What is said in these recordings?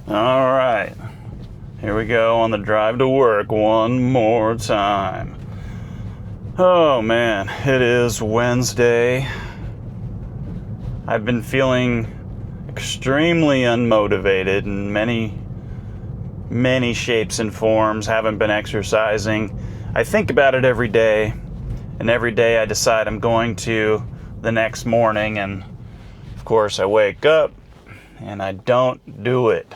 All right, here we go on the drive to work one more time. Oh man, it is Wednesday. I've been feeling extremely unmotivated in many shapes and forms. Haven't been exercising. I think about it every day, and every day I decide I'm going to the next morning, and of course I wake up and I don't do it,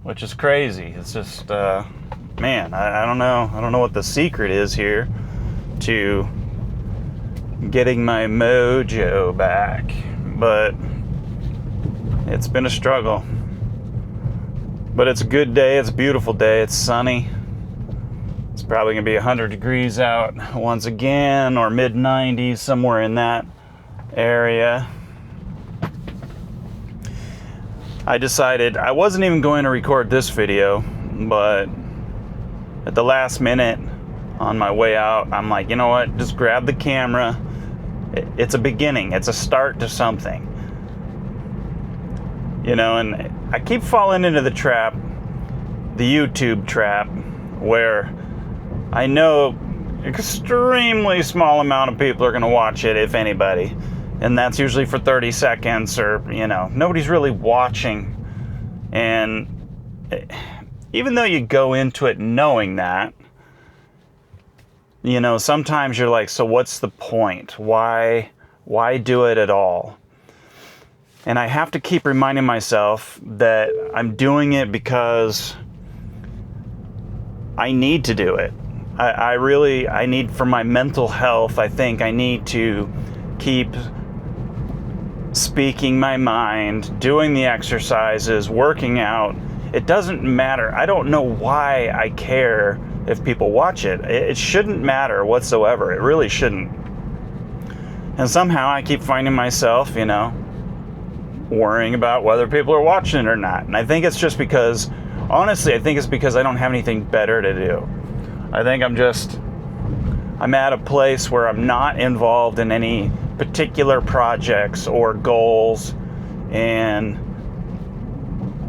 which is crazy. It's just, man, I don't know. I don't know what the secret is here to getting my mojo back, but it's been a struggle. But it's a good day. It's a beautiful day. It's sunny. It's probably going to be 100 degrees out once again, or mid-90s, somewhere in that area. I decided I wasn't even going to record this video, but at the last minute on my way out, I'm like, you know what, just grab the camera. It's a beginning. It's a start to something. You know, and I keep falling into the trap, the YouTube trap, where I know extremely small amount of people are going to watch it, if anybody. And that's usually for 30 seconds or, you know, nobody's really watching. And even though you go into it knowing that, you know, sometimes you're like, so what's the point? Why do it at all? And I have to keep reminding myself that I'm doing it because I need to do it. I need, for my mental health, I think I need to keep speaking my mind, doing the exercises, working out. It doesn't matter. I don't know why I care if people watch it. It shouldn't matter whatsoever. It really shouldn't. And somehow I keep finding myself, you know, worrying about whether people are watching it or not. And I think it's just because, honestly, I think it's because I don't have anything better to do. I think I'm at a place where I'm not involved in any particular projects or goals, and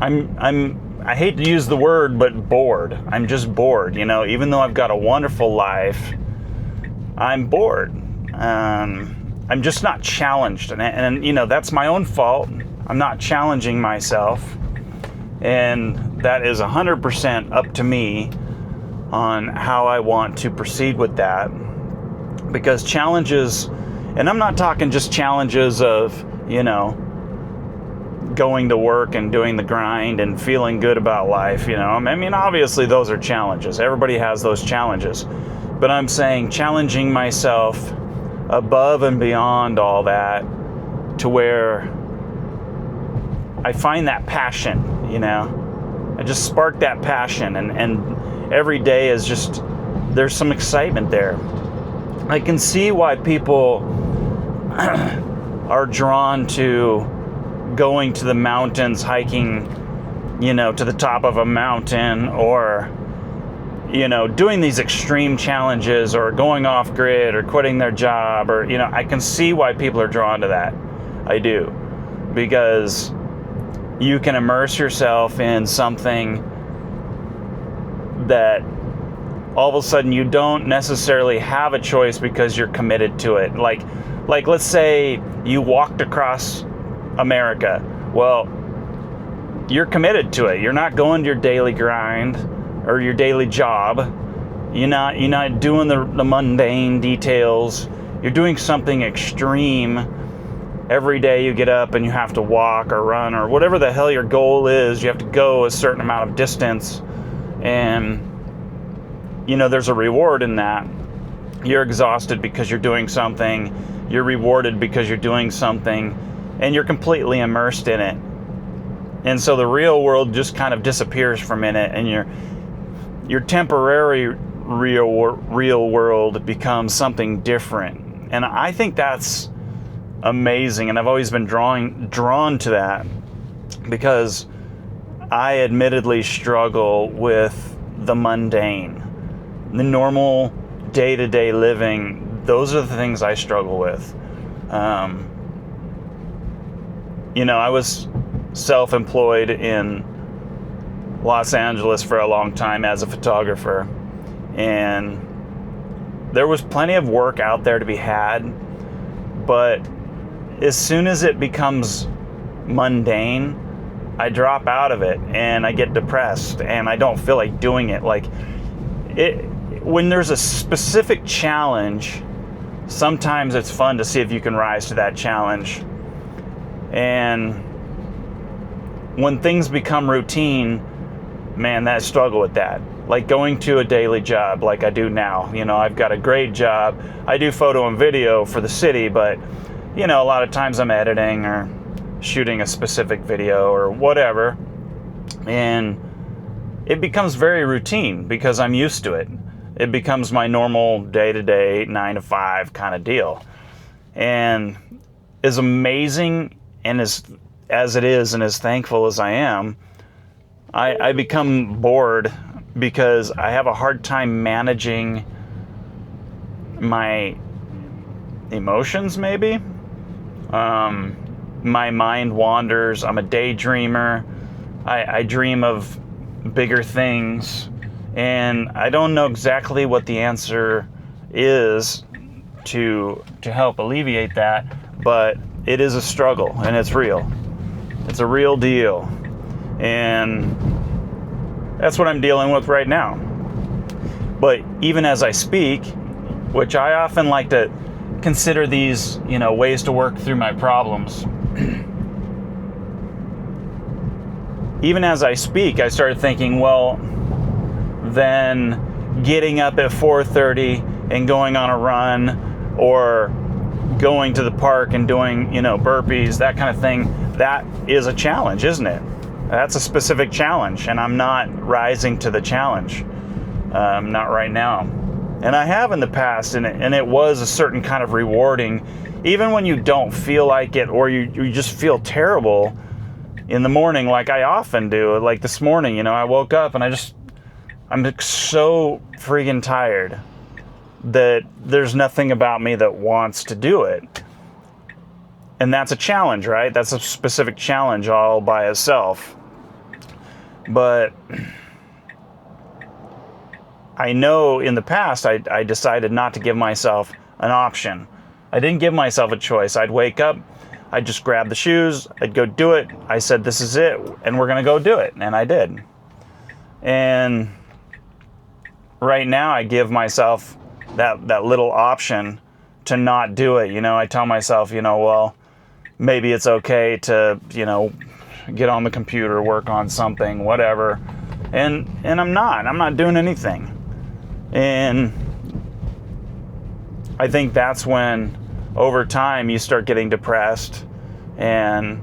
I hate to use the word, but bored. I'm just bored, you know. Even though I've got a wonderful life, I'm bored. I'm just not challenged, and you know, that's my own fault. I'm not challenging myself, and that is 100% up to me on how I want to proceed with that. Because challenges, and I'm not talking just challenges of, you know, going to work and doing the grind and feeling good about life, you know. I mean, obviously those are challenges. Everybody has those challenges. But I'm saying challenging myself above and beyond all that to where I find that passion, you know. I just spark that passion, and every day is just, there's some excitement there. I can see why people are drawn to going to the mountains, hiking, you know, to the top of a mountain, or, you know, doing these extreme challenges, or going off grid, or quitting their job, or, you know, I can see why people are drawn to that. I do. Because you can immerse yourself in something that all of a sudden you don't necessarily have a choice because you're committed to it. Like let's say you walked across America. Well, you're committed to it. You're not going to your daily grind or your daily job. You're not doing the mundane details. You're doing something extreme. Every day you get up and you have to walk or run or whatever the hell your goal is. You have to go a certain amount of distance, and you know, there's a reward in that. You're exhausted because you're doing something. You're rewarded because you're doing something, and you're completely immersed in it. And so the real world just kind of disappears for a minute, and your temporary real world becomes something different. And I think that's amazing, and I've always been drawn to that, because I admittedly struggle with the mundane, the normal day-to-day living. Those are the things I struggle with. You know, I was self-employed in Los Angeles for a long time as a photographer, and there was plenty of work out there to be had, but as soon as it becomes mundane, I drop out of it and I get depressed and I don't feel like doing it. Like when there's a specific challenge, sometimes it's fun to see if you can rise to that challenge. And when things become routine, man, I struggle with that. Like going to a daily job like I do now. You know, I've got a great job. I do photo and video for the city, but, you know, a lot of times I'm editing or shooting a specific video or whatever. And it becomes very routine because I'm used to it. It becomes my normal day-to-day 9 to 5 kind of deal. And as amazing and as it is and as thankful as I am, I become bored because I have a hard time managing my emotions, maybe. My mind wanders. I'm a daydreamer. I dream of bigger things, and I don't know exactly what the answer is to help alleviate that, but it is a struggle, and it's real. It's a real deal, and that's what I'm dealing with right now. But even as I speak, which I often like to consider these, you know, ways to work through my problems. Even as I speak, I started thinking, well, then getting up at 4:30 and going on a run, or going to the park and doing, you know, burpees, that kind of thing, that is a challenge, isn't it? That's a specific challenge, and I'm not rising to the challenge. Not right now. And I have in the past, and it was a certain kind of rewarding, even when you don't feel like it, or you just feel terrible in the morning, like I often do. Like this morning, you know, I woke up and I'm so freaking tired that there's nothing about me that wants to do it. And that's a challenge, right? That's a specific challenge all by itself. But I know in the past I decided not to give myself an option. I didn't give myself a choice. I'd wake up, I'd just grab the shoes, I'd go do it. I said, this is it, and we're going to go do it. And I did. And right now I give myself that little option to not do it. You know, I tell myself, you know, well, maybe it's okay to, you know, get on the computer, work on something, whatever. And I'm not doing anything. And I think that's when over time you start getting depressed, and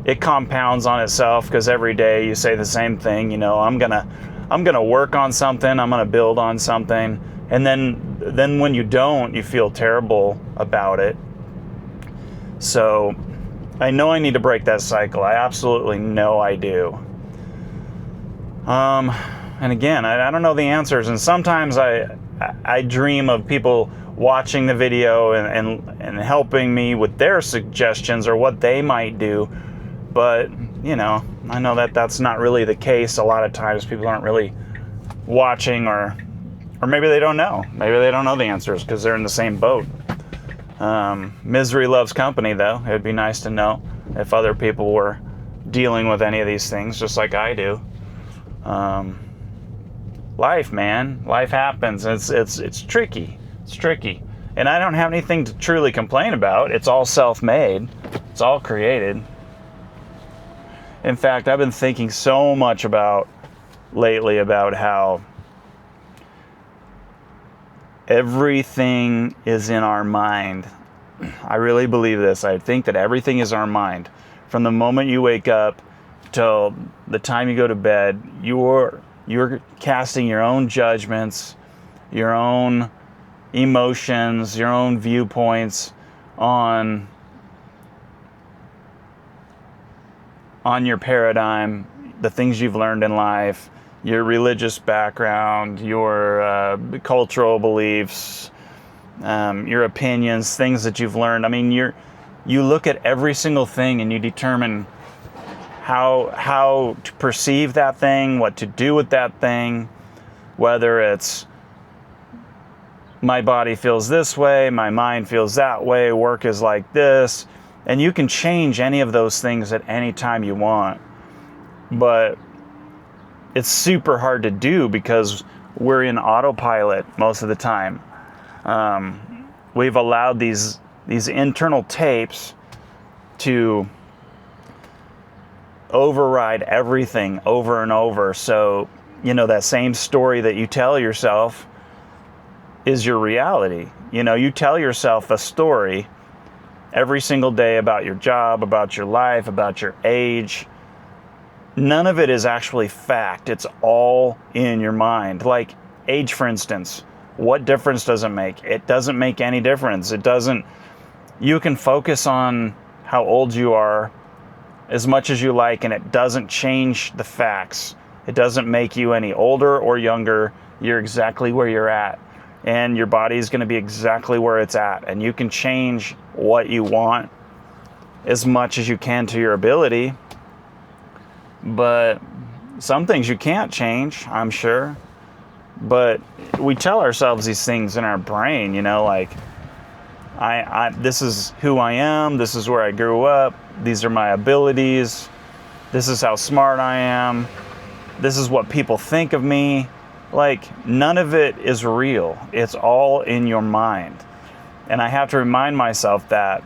it compounds on itself because every day you say the same thing, you know, I'm gonna work on something, I'm gonna build on something, and then when you don't, you feel terrible about it. So I know I need to break that cycle. I absolutely know I do. And again, I don't know the answers, and sometimes I dream of people watching the video and helping me with their suggestions or what they might do. But, you know, I know that that's not really the case. A lot of times people aren't really watching, or maybe they don't know. Maybe they don't know the answers because they're in the same boat. Misery loves company, though. It would be nice to know if other people were dealing with any of these things just like I do. Life, man. Life happens. It's tricky. It's tricky. And I don't have anything to truly complain about. It's all self-made. It's all created. In fact, I've been thinking so much lately about how everything is in our mind. I really believe this. I think that everything is our mind. From the moment you wake up till the time you go to bed, you're casting your own judgments, your own emotions, your own viewpoints on your paradigm, the things you've learned in life, your religious background, your cultural beliefs, your opinions, things that you've learned. I mean, you look at every single thing and you determine how to perceive that thing, what to do with that thing, whether it's my body feels this way, my mind feels that way, work is like this, and you can change any of those things at any time you want. But it's super hard to do because we're in autopilot most of the time. We've allowed these internal tapes to override everything over and over. So, that same story that you tell yourself is your reality. You tell yourself a story every single day about your job, about your life, about your age. None of it is actually fact. It's all in your mind. Like age, for instance. What difference does it make? It doesn't make any difference. You can focus on how old you are as much as you like, and it doesn't change the facts. It doesn't make you any older or younger. You're exactly where you're at. And your body is going to be exactly where it's at. And you can change what you want as much as you can to your ability. But some things you can't change, I'm sure. But we tell ourselves these things in our brain, like, this is who I am, this is where I grew up, these are my abilities, this is how smart I am, this is what people think of me. Like, none of it is real. It's all in your mind. And I have to remind myself that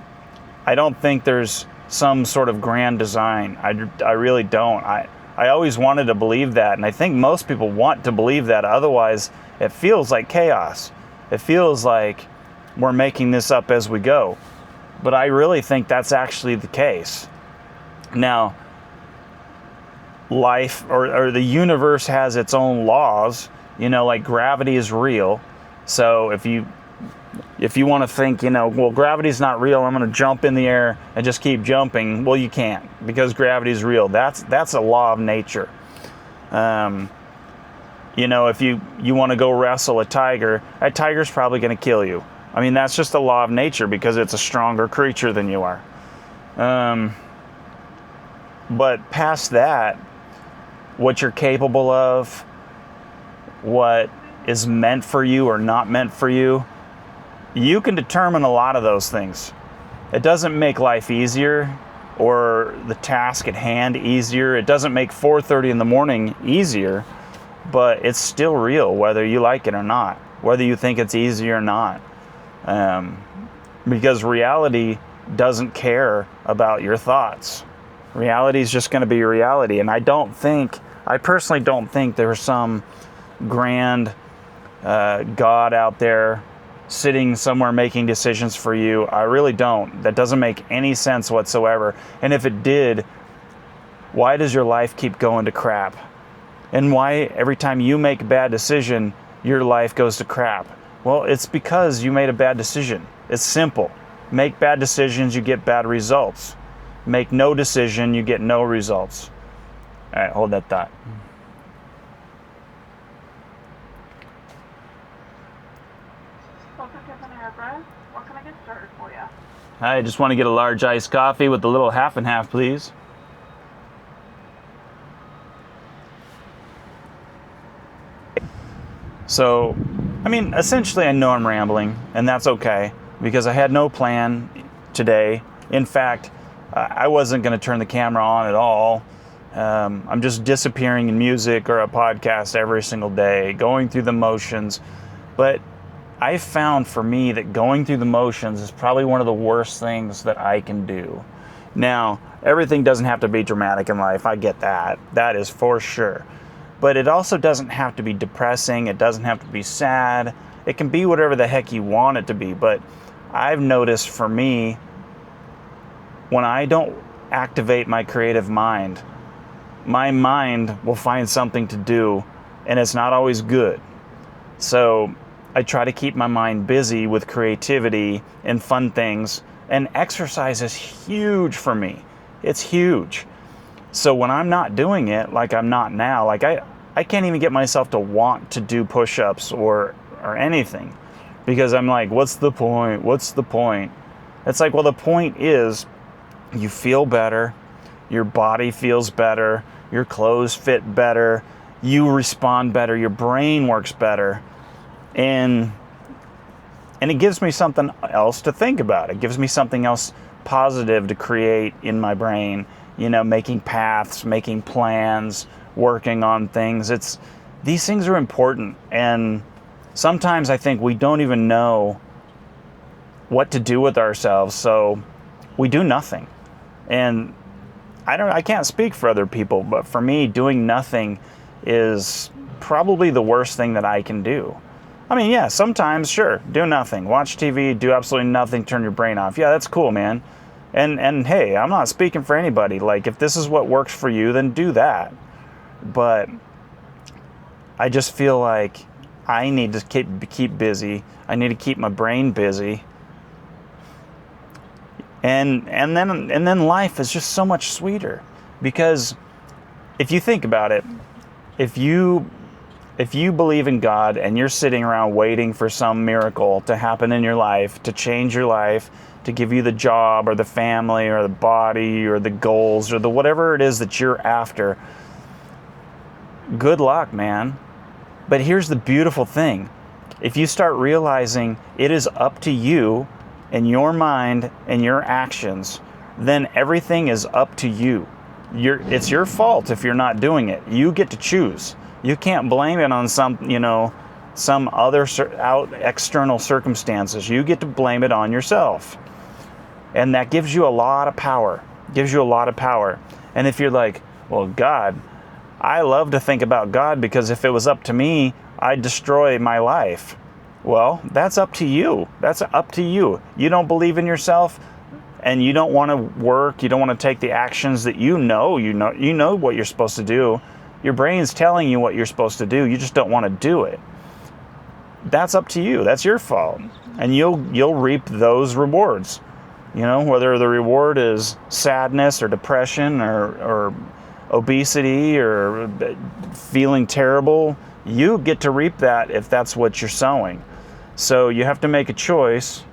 I don't think there's some sort of grand design. I really don't. I always wanted to believe that, and I think most people want to believe that. Otherwise, it feels like chaos. It feels like we're making this up as we go. But I really think that's actually the case. Now, life or the universe has its own laws. Like gravity is real. So if you want to think, well, gravity's not real, I'm going to jump in the air and just keep jumping. Well, you can't, because gravity is real. That's a law of nature. If you want to go wrestle a tiger's probably going to kill you. I mean, that's just a law of nature because it's a stronger creature than you are. But past that, what you're capable of, what is meant for you or not meant for you, you can determine a lot of those things. It doesn't make life easier or the task at hand easier. It doesn't make 4:30 in the morning easier, but it's still real whether you like it or not, whether you think it's easy or not. Because reality doesn't care about your thoughts. Reality is just going to be reality. And I personally don't think there's some grand God out there sitting somewhere making decisions for you. I really don't. That doesn't make any sense whatsoever. And if it did, why does your life keep going to crap? And why every time you make a bad decision, your life goes to crap? Well, it's because you made a bad decision. It's simple. Make bad decisions, you get bad results. Make no decision, you get no results. All right, hold that thought. What can I get started for you? I just want to get a large iced coffee with a little half and half, please. So, essentially I know I'm rambling, and that's okay, because I had no plan today. In fact, I wasn't going to turn the camera on at all. I'm just disappearing in music or a podcast every single day, going through the motions. But I found for me that going through the motions is probably one of the worst things that I can do. Now, everything doesn't have to be dramatic in life. I get that. That is for sure. But it also doesn't have to be depressing. It doesn't have to be sad. It can be whatever the heck you want it to be. But I've noticed for me, when I don't activate my creative mind, my mind will find something to do, and it's not always good. So I try to keep my mind busy with creativity and fun things, and exercise is huge for me. It's huge. So when I'm not doing it, like I'm not now, like I can't even get myself to want to do push-ups or anything, because I'm like, what's the point? What's the point? It's like, well, the point is you feel better, your body feels better, your clothes fit better, you respond better, your brain works better. And it gives me something else to think about. It gives me something else positive to create in my brain, making paths, making plans, working on things. These things are important, and sometimes I think we don't even know what to do with ourselves, so we do nothing. And I can't speak for other people, but for me, doing nothing is probably the worst thing that I can do. I mean, yeah, sometimes, sure, do nothing. Watch TV, do absolutely nothing, turn your brain off. Yeah, that's cool, man. And hey, I'm not speaking for anybody. Like, if this is what works for you, then do that. But I just feel like I need to keep busy. I need to keep my brain busy. And then life is just so much sweeter. Because if you think about it, if you believe in God and you're sitting around waiting for some miracle to happen in your life, to change your life, to give you the job or the family or the body or the goals or the whatever it is that you're after, good luck, man. But here's the beautiful thing. If you start realizing it is up to you and your mind and your actions, then everything is up to you. It's your fault if you're not doing it. You get to choose. You can't blame it on some other external circumstances. You get to blame it on yourself. And that gives you a lot of power. And if you're like, well, God, I love to think about God because if it was up to me, I'd destroy my life. Well, that's up to you. That's up to you. You don't believe in yourself and you don't want to work. You don't want to take the actions that you know what you're supposed to do. Your brain's telling you what you're supposed to do. You just don't want to do it. That's up to you. That's your fault. And you'll reap those rewards. Whether the reward is sadness or depression or obesity or feeling terrible, you get to reap that if that's what you're sowing. So you have to make a choice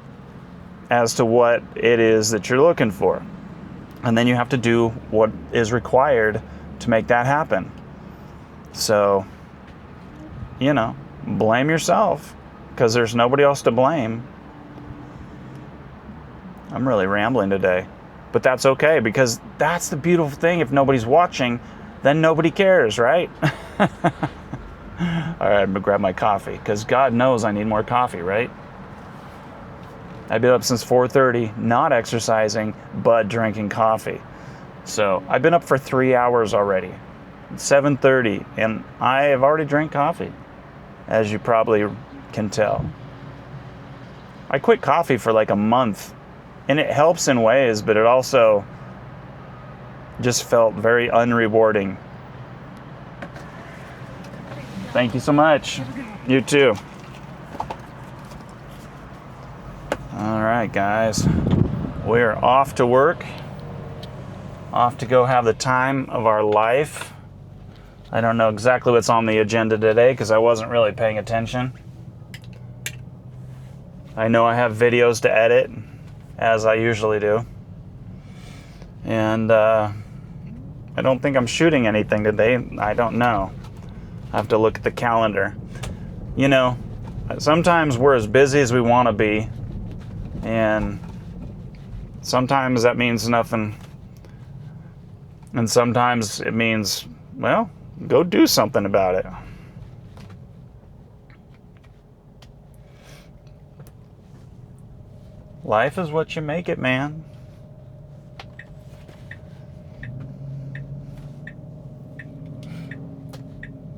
as to what it is that you're looking for. And then you have to do what is required to make that happen. So, blame yourself because there's nobody else to blame. I'm really rambling today, but that's okay because that's the beautiful thing. If nobody's watching, then nobody cares, right? All right, I'm gonna grab my coffee because God knows I need more coffee, right? I've been up since 4:30, not exercising, but drinking coffee. So I've been up for 3 hours already. It's 7:30, and I have already drank coffee, as you probably can tell. I quit coffee for like a month, and it helps in ways, but it also just felt very unrewarding. Thank you so much. You too. All right, guys. We're off to work. Off to go have the time of our life. I don't know exactly what's on the agenda today because I wasn't really paying attention. I know I have videos to edit, as I usually do. And I don't think I'm shooting anything today. I don't know. I have to look at the calendar. Sometimes we're as busy as we want to be, and sometimes that means nothing. And sometimes it means, well, go do something about it. Life is what you make it, man.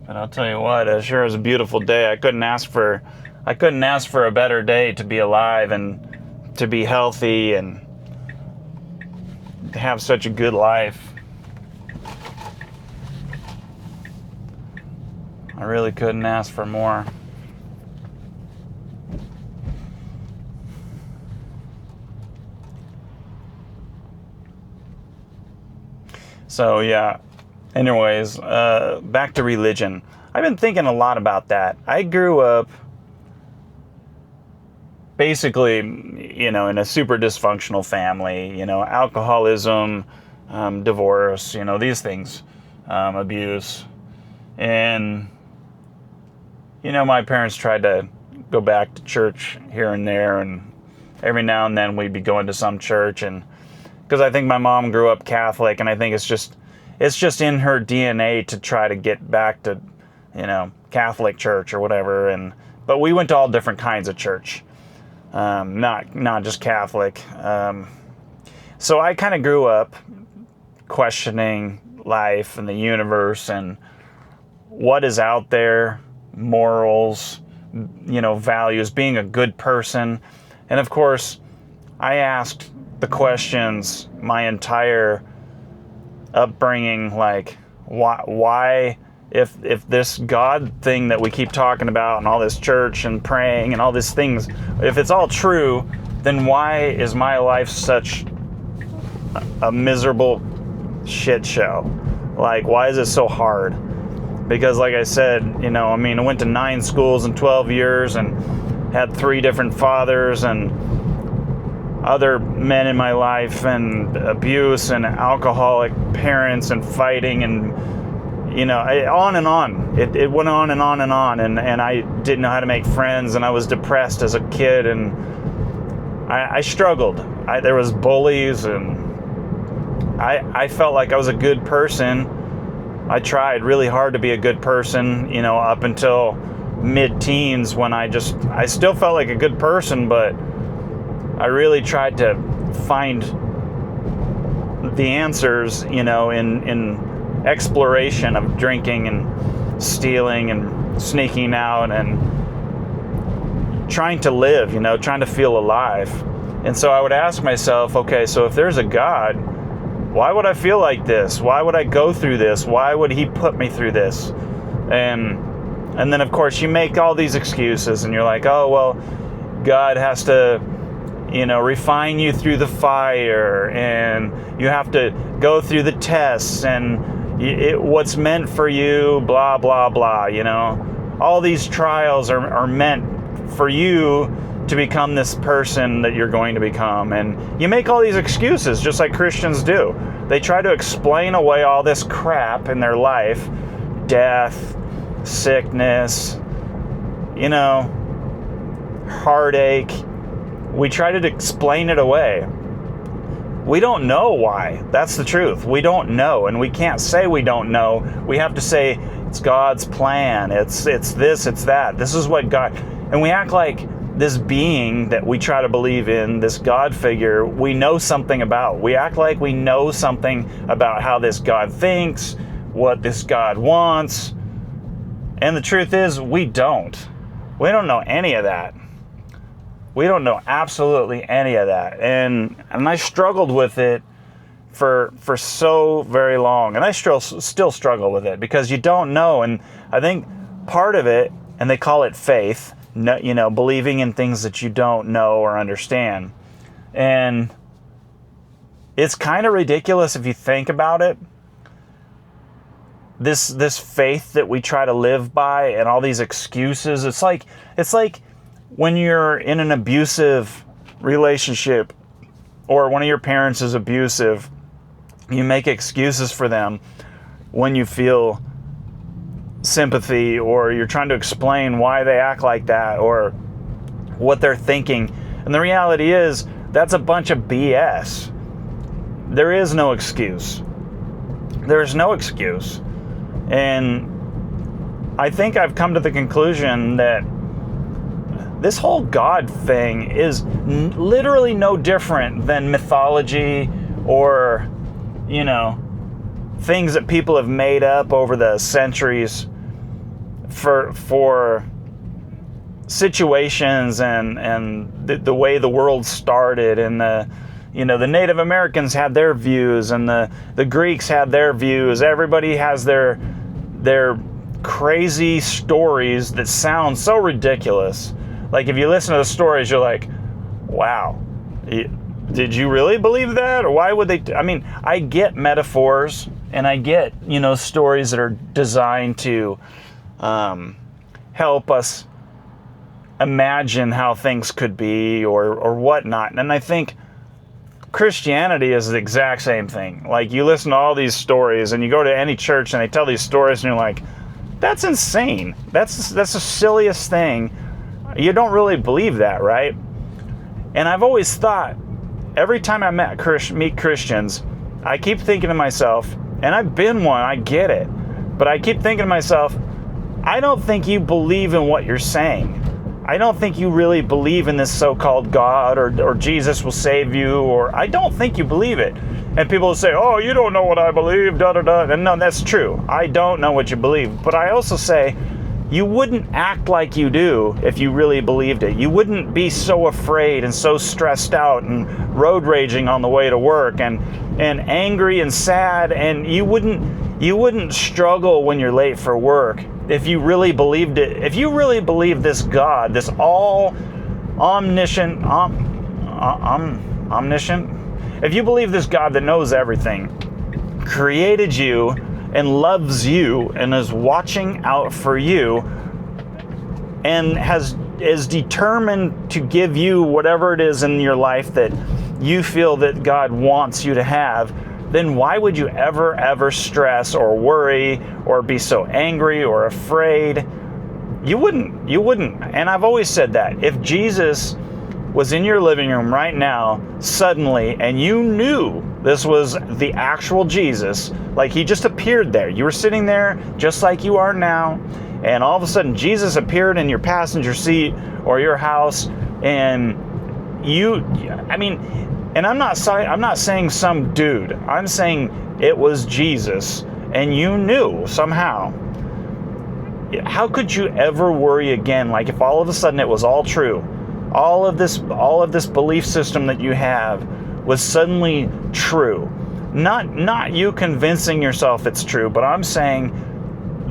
But I'll tell you what, it sure is a beautiful day. I couldn't ask for a better day to be alive and to be healthy and to have such a good life. I really couldn't ask for more. So yeah, anyways, back to religion. I've been thinking a lot about that. I grew up basically, in a super dysfunctional family, alcoholism, divorce, these things, abuse. And, my parents tried to go back to church here and there, and every now and then we'd be going to some church, and because I think my mom grew up Catholic, and I think it's just in her DNA to try to get back to, Catholic church or whatever. But we went to all different kinds of church, not just Catholic. So I kind of grew up questioning life and the universe and what is out there, morals, values, being a good person. And of course, I asked the questions my entire upbringing, like, why if this God thing that we keep talking about and all this church and praying and all these things, if it's all true, then why is my life such a miserable shit show? Like, why is it so hard? Because like I said, I went to 9 schools in 12 years and had 3 different fathers and other men in my life, and abuse and alcoholic parents and fighting, and on and on. It went on and on and on, and I didn't know how to make friends, and I was depressed as a kid, and I struggled. There was bullies, and I felt like I was a good person. I tried really hard to be a good person, up until mid-teens, when I still felt like a good person, but I really tried to find the answers, in exploration of drinking and stealing and sneaking out and trying to live, trying to feel alive. And so I would ask myself, okay, so if there's a God, why would I feel like this? Why would I go through this? Why would he put me through this? And then, of course, you make all these excuses, and you're like, oh, well, God has to, refine you through the fire, and you have to go through the tests, and what's meant for you, blah, blah, blah, All these trials are meant for you to become this person that you're going to become. And you make all these excuses, just like Christians do. They try to explain away all this crap in their life, death, sickness, heartache. We try to explain it away. We don't know why. That's the truth. We don't know, and we can't say we don't know. We have to say it's God's plan. It's this, it's that. This is what God... And we act like this being that we try to believe in, this God figure, we know something about. We act like we know something about how this God thinks, what this God wants. And the truth is, we don't. We don't know any of that. We don't know absolutely any of that. And I struggled with it for so very long. And I still struggle with it because you don't know. And I think part of it, and they call it faith, believing in things that you don't know or understand. And it's kind of ridiculous if you think about it. This faith that we try to live by and all these excuses, it's like when you're in an abusive relationship or one of your parents is abusive, you make excuses for them when you feel sympathy, or you're trying to explain why they act like that or what they're thinking. And the reality is, that's a bunch of BS. There is no excuse. There is no excuse. And I think I've come to the conclusion that this whole God thing is literally no different than mythology or, things that people have made up over the centuries for situations and the way the world started, and the Native Americans had their views, and the Greeks had their views. Everybody has their crazy stories that sound so ridiculous. Like, if you listen to the stories, you're like, wow, did you really believe that? Or why would they? I get metaphors, and I get, stories that are designed to help us imagine how things could be or whatnot. And I think Christianity is the exact same thing. Like, you listen to all these stories, and you go to any church, and they tell these stories, and you're like, that's insane. That's the silliest thing. You don't really believe that, right? And I've always thought, every time I meet Christians, I keep thinking to myself, and I've been one, I get it, but I keep thinking to myself, I don't think you believe in what you're saying. I don't think you really believe in this so-called God or Jesus will save you, or I don't think you believe it. And people will say, oh, you don't know what I believe, da-da-da. And no, that's true. I don't know what you believe. But I also say, you wouldn't act like you do if you really believed it. You wouldn't be so afraid and so stressed out and road raging on the way to work and angry and sad, and you wouldn't struggle when you're late for work if you really believed it. If you really believe this God, this all omniscient, omniscient, if you believe this God that knows everything, created you and loves you and is watching out for you and is determined to give you whatever it is in your life that you feel that God wants you to have, then why would you ever stress or worry or be so angry or afraid? You wouldn't. And I've always said that. If Jesus was in your living room right now, suddenly, and you knew this was the actual Jesus, like he just appeared there. You were sitting there just like you are now, and all of a sudden Jesus appeared in your passenger seat or your house, and and I'm not saying some dude. I'm saying it was Jesus, and you knew somehow. How could you ever worry again? Like, if all of a sudden it was all true, all of this belief system that you have was suddenly true. Not you convincing yourself it's true, but I'm saying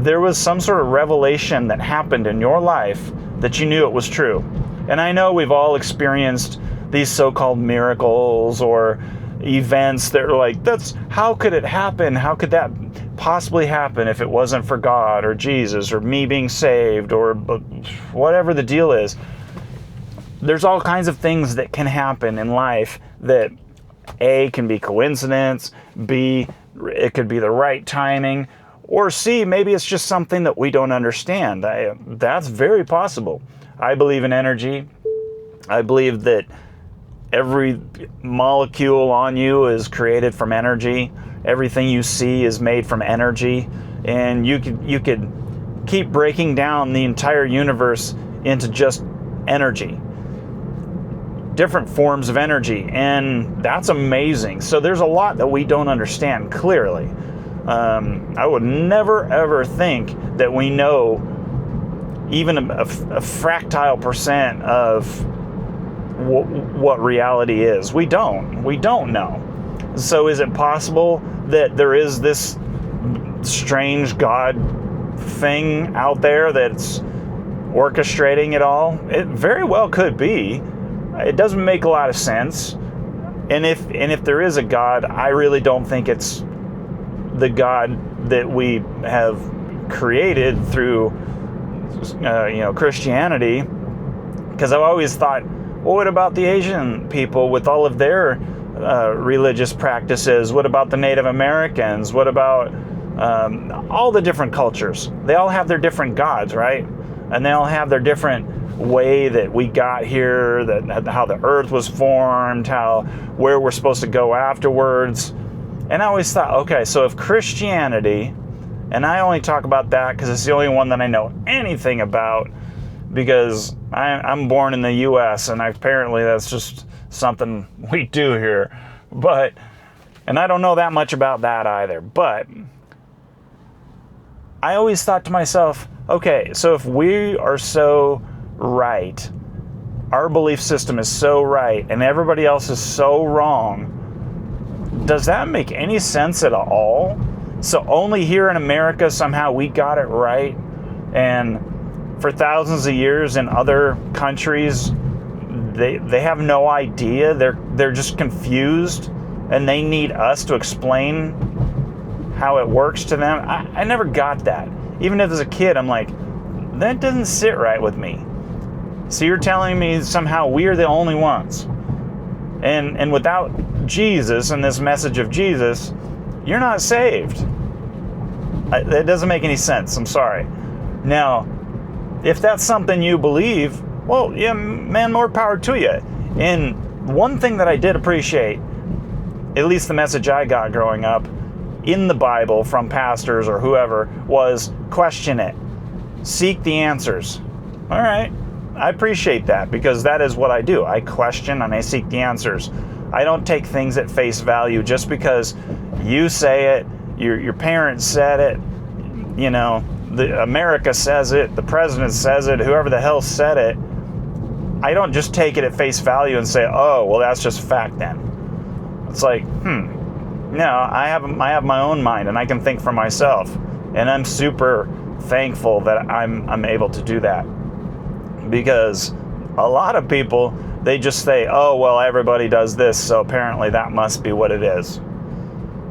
there was some sort of revelation that happened in your life that you knew it was true. And I know we've all experienced these so-called miracles or events that are like, how could it happen? How could that possibly happen if it wasn't for God or Jesus or me being saved or whatever the deal is? There's all kinds of things that can happen in life that A, can be coincidence, B, it could be the right timing, or C, maybe it's just something that we don't understand. That's very possible. I believe in energy. I believe that every molecule on you is created from energy. Everything you see is made from energy. And you could keep breaking down the entire universe into just energy. Different forms of energy. And that's amazing. So there's a lot that we don't understand clearly. I would never ever think that we know even a fractile percent of what reality is. We don't know. So is it possible that there is this strange God thing out there that's orchestrating it all? It very well could be. It doesn't make a lot of sense. And if there is a God, I really don't think it's the God that we have created through Christianity. Because I've always thought, well, what about the Asian people with all of their religious practices? What about the Native Americans? What about all the different cultures? They all have their different gods, right? And they all have their different way that we got here, that how the earth was formed, where we're supposed to go afterwards. And I always thought, okay, so if Christianity, and I only talk about that because it's the only one that I know anything about, because I'm born in the U.S. and apparently that's just something we do here. And I don't know that much about that either. But I always thought to myself, okay, so if we are so right, our belief system is so right, and everybody else is so wrong, does that make any sense at all? So only here in America somehow we got it right, and for thousands of years in other countries they have no idea. They're just confused, and they need us to explain how it works to them. I never got that. Even as a kid, I'm like, that doesn't sit right with me. So you're telling me somehow we're the only ones, and without Jesus and this message of Jesus, you're not saved. That doesn't make any sense. I'm sorry. Now, if that's something you believe, well, yeah, man, more power to you. And one thing that I did appreciate, at least the message I got growing up in the Bible from pastors or whoever, was question it. Seek the answers. All right. I appreciate that, because that is what I do. I question and I seek the answers. I don't take things at face value just because you say it, your parents said it, you know, the America says it, the president says it, whoever the hell said it. I don't just take it at face value and say, oh, well, that's just fact then. It's like, no, I have my own mind and I can think for myself. And I'm super thankful that I'm able to do that. Because a lot of people, they just say, oh, well, everybody does this, so apparently that must be what it is.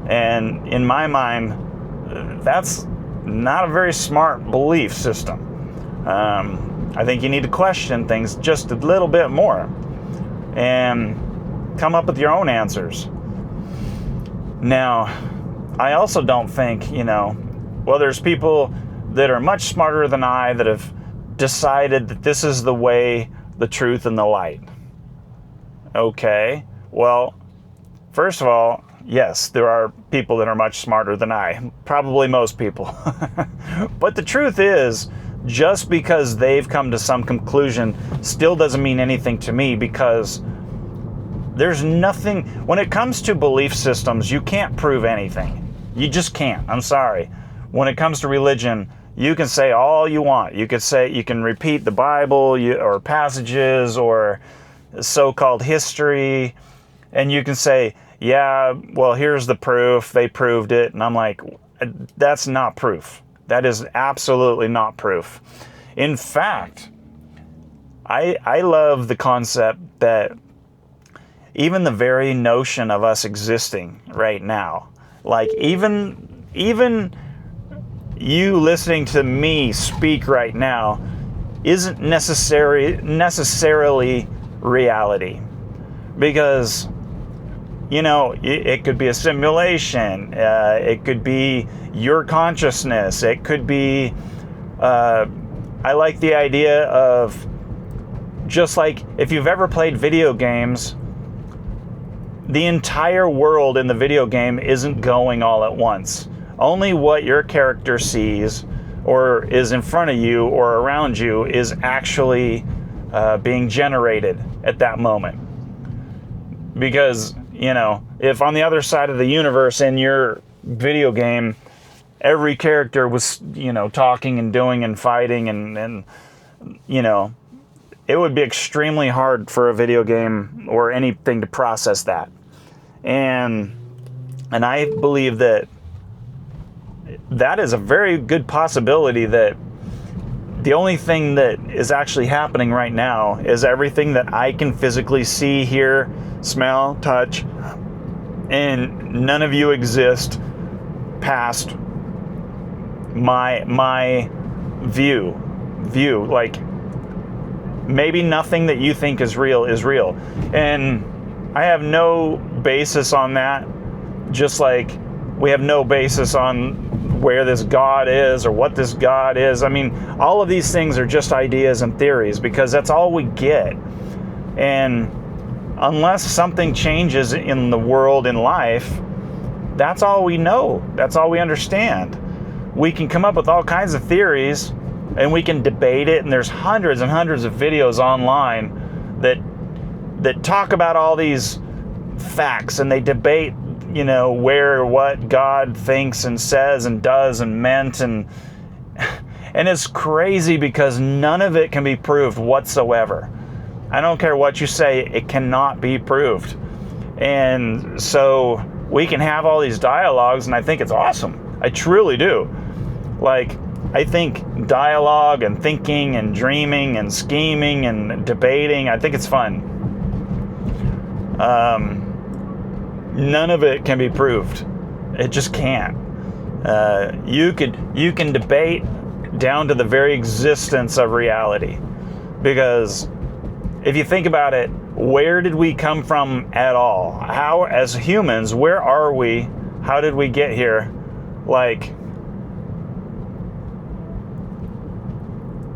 And in my mind, that's not a very smart belief system. I think you need to question things just a little bit more and come up with your own answers. Now, I also don't think, well, there's people that are much smarter than I that have decided that this is the way, the truth, and the light. Okay, well, first of all, yes, there are people that are much smarter than I, probably most people. But the truth is, just because they've come to some conclusion still doesn't mean anything to me, because there's nothing, when it comes to belief systems, you can't prove anything. You just can't. I'm sorry. When it comes to religion, you can say all you want. You can repeat the Bible or passages or so-called history, and you can say, yeah, well, here's the proof. They proved it. And I'm like, that's not proof. That is absolutely not proof. In fact, I love the concept that even the very notion of us existing right now, like even you listening to me speak right now isn't necessarily reality, because it could be a simulation, it could be your consciousness, it could be I like the idea of, just like if you've ever played video games, the entire world in the video game isn't going all at once. Only what your character sees or is in front of you or around you is actually being generated at that moment. Because, if on the other side of the universe in your video game, every character was, talking and doing and fighting and it would be extremely hard for a video game or anything to process that. And I believe that is a very good possibility, that the only thing that is actually happening right now is everything that I can physically see, hear, smell, touch, and none of you exist past my view. Like, maybe nothing that you think is real is real. And I have no basis on that, just like we have no basis on where this God is or what this God is. I mean, all of these things are just ideas and theories, because that's all we get. And unless something changes in the world, in life, that's all we know. That's all we understand. We can come up with all kinds of theories and we can debate it, and there's hundreds and hundreds of videos online that talk about all these facts, and they debate where what God thinks and says and does and meant, and it's crazy because none of it can be proved whatsoever. I don't care what you say, it cannot be proved. And so we can have all these dialogues, and I think it's awesome. I truly do. Like, I think dialogue and thinking and dreaming and scheming and debating, I think it's fun. None of it can be proved. It just can't. You can debate down to the very existence of reality, because if you think about it, where did we come from at all? How, as humans, where are we? How did we get here? Like,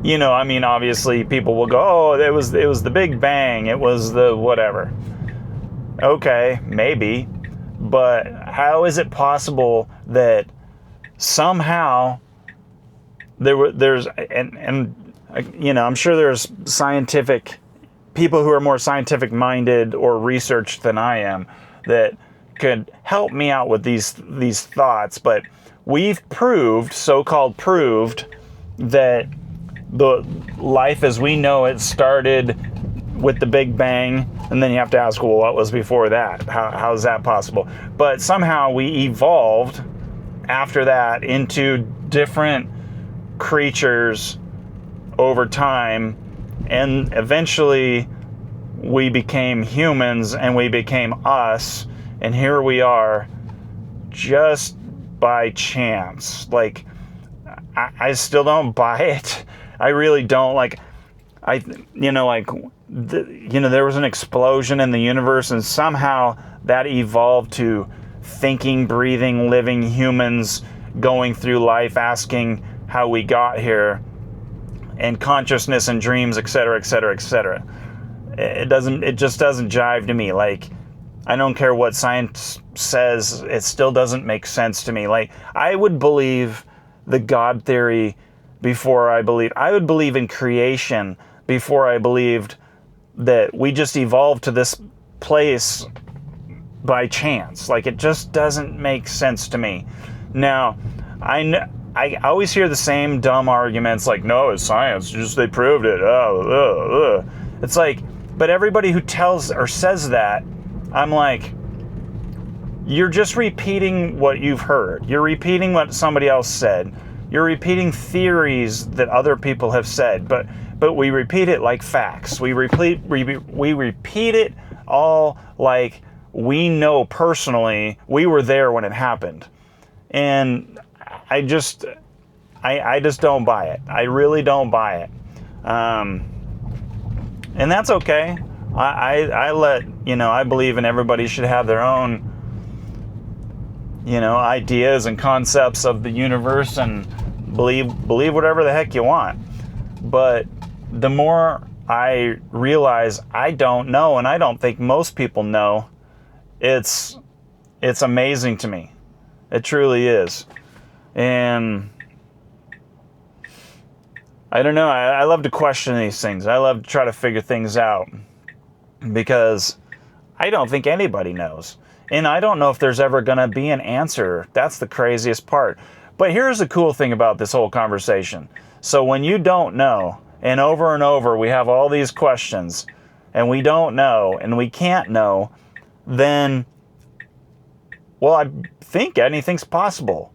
you know, I mean, obviously people will go, oh, it was the Big Bang, it was the whatever. Okay, maybe, but how is it possible that somehow there's you know, I'm sure there's scientific people who are more scientific minded or researched than I am that could help me out with these thoughts, but we've proved, so-called proved, that the life as we know it started with the Big Bang, and then you have to ask, well, what was before that? How is that possible? But somehow we evolved after that into different creatures over time, and eventually we became humans and we became us, and here we are just by chance. Like, I still don't buy it. I really don't. Like, there was an explosion in the universe, and somehow that evolved to thinking, breathing, living humans going through life, asking how we got here, and consciousness and dreams, etc., etc., etc. It just doesn't jive to me. Like, I don't care what science says, it still doesn't make sense to me. Like, I would believe the God theory before I would believe in creation before I believed that we just evolved to this place by chance. Like, it just doesn't make sense to me. Now, I always hear the same dumb arguments like, no, it's science, just they proved it. It's like, but everybody who tells or says that, I'm like, you're just repeating what you've heard. You're repeating what somebody else said. You're repeating theories that other people have said, but we repeat it like facts. We repeat it all like we know personally, we were there when it happened. And I just don't buy it. I really don't buy it. And that's okay. I believe in everybody should have their own, ideas and concepts of the universe, and believe whatever the heck you want. But the more I realize I don't know, and I don't think most people know, it's amazing to me. It truly is. And I don't know, I love to question these things. I love to try to figure things out, because I don't think anybody knows. And I don't know if there's ever going to be an answer. That's the craziest part. But here's the cool thing about this whole conversation. So when you don't know, and over we have all these questions, and we don't know, and we can't know, then, well, I think anything's possible.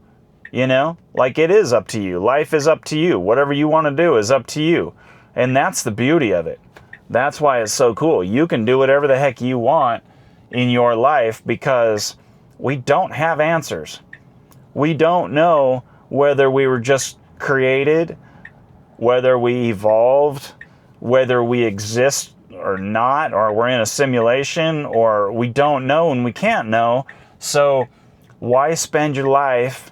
Like, it is up to you. Life is up to you. Whatever you want to do is up to you. And that's the beauty of it. That's why it's so cool. You can do whatever the heck you want in your life, because we don't have answers. We don't know whether we were just created, whether we evolved, whether we exist or not, or we're in a simulation, or we don't know and we can't know. So why spend your life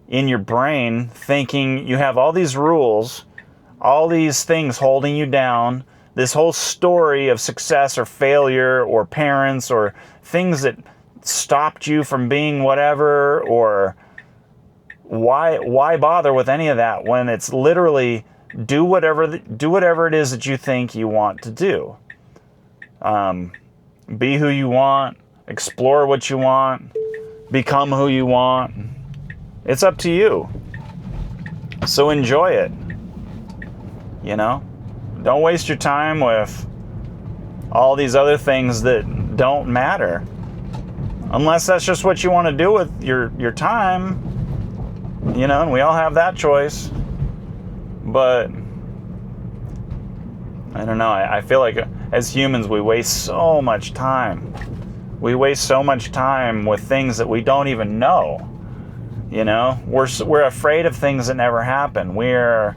in your brain thinking you have all these rules, all these things holding you down, this whole story of success or failure or parents or things that stopped you from being whatever? Or why bother with any of that when it's literally do whatever it is that you think you want to do. Be who you want, explore what you want, become who you want. It's up to you. So enjoy it. Don't waste your time with all these other things that don't matter. Unless that's just what you want to do with your time. And we all have that choice. But I don't know. I feel like as humans we waste so much time. We waste so much time with things that we don't even know. We're afraid of things that never happen. We're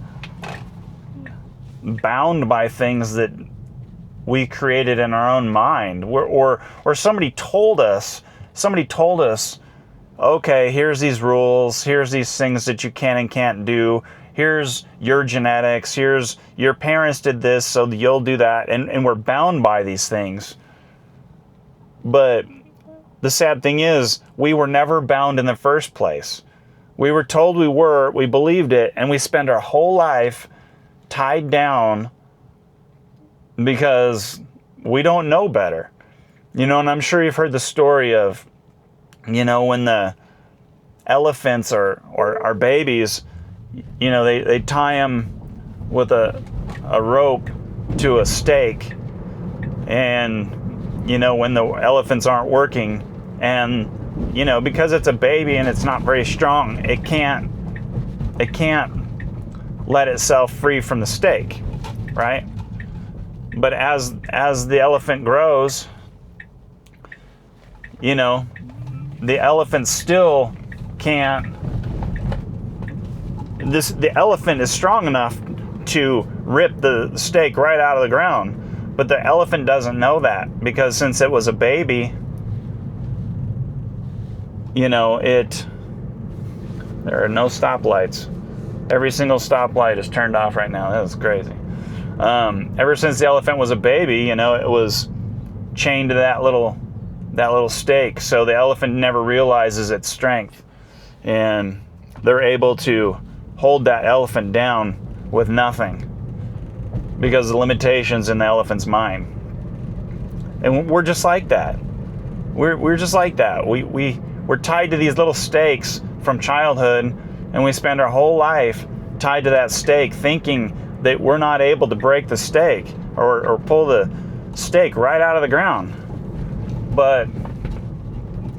bound by things that we created in our own mind, or somebody told us, okay, here's these rules, here's these things that you can and can't do, here's your genetics, here's your parents did this, so you'll do that, and we're bound by these things. But the sad thing is, we were never bound in the first place. We were told we believed it, and we spend our whole life tied down because we don't know better. And I'm sure you've heard the story of, when the elephants are babies, they tie them with a rope to a stake, and, when the elephants aren't working, and, because it's a baby and it's not very strong, it can't let itself free from the stake, right? But as the elephant grows, the elephant still can't. The elephant is strong enough to rip the stake right out of the ground, but the elephant doesn't know that, because since it was a baby, there are no stoplights. Every single stoplight is turned off right now. That's crazy. Ever since the elephant was a baby, it was chained to that little stake, so the elephant never realizes its strength, and they're able to hold that elephant down with nothing because of the limitations in the elephant's mind. And we're just like that. We're just like that. We're tied to these little stakes from childhood, and we spend our whole life tied to that stake, thinking that we're not able to break the stake or pull the stake right out of the ground. But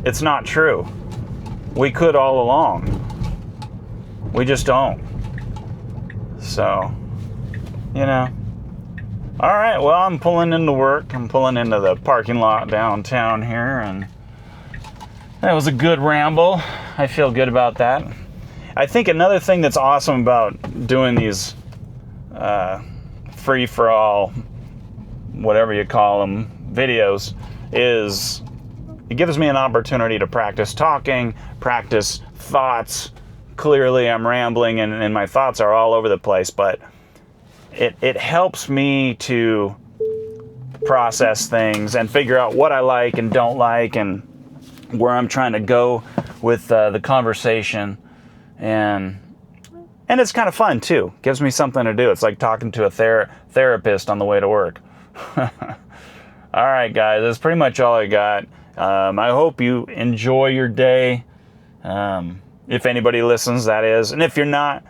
it's not true. We could all along. We just don't. So, All right, well, I'm pulling into work. I'm pulling into the parking lot downtown here, and that was a good ramble. I feel good about that. I think another thing that's awesome about doing these free-for-all, whatever you call them, videos, is it gives me an opportunity to practice talking, practice thoughts. Clearly I'm rambling and my thoughts are all over the place, but it helps me to process things and figure out what I like and don't like and where I'm trying to go with the conversation. And it's kind of fun too. Gives me something to do. It's like talking to a therapist on the way to work. All right, guys, that's pretty much all I got. I hope you enjoy your day. If anybody listens, that is. And if you're not,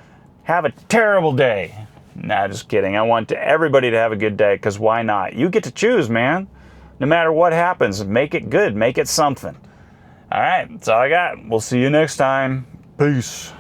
have a terrible day. Nah, just kidding. I want everybody to have a good day, because why not? You get to choose, man. No matter what happens, make it good. Make it something. All right, that's all I got. We'll see you next time. Peace.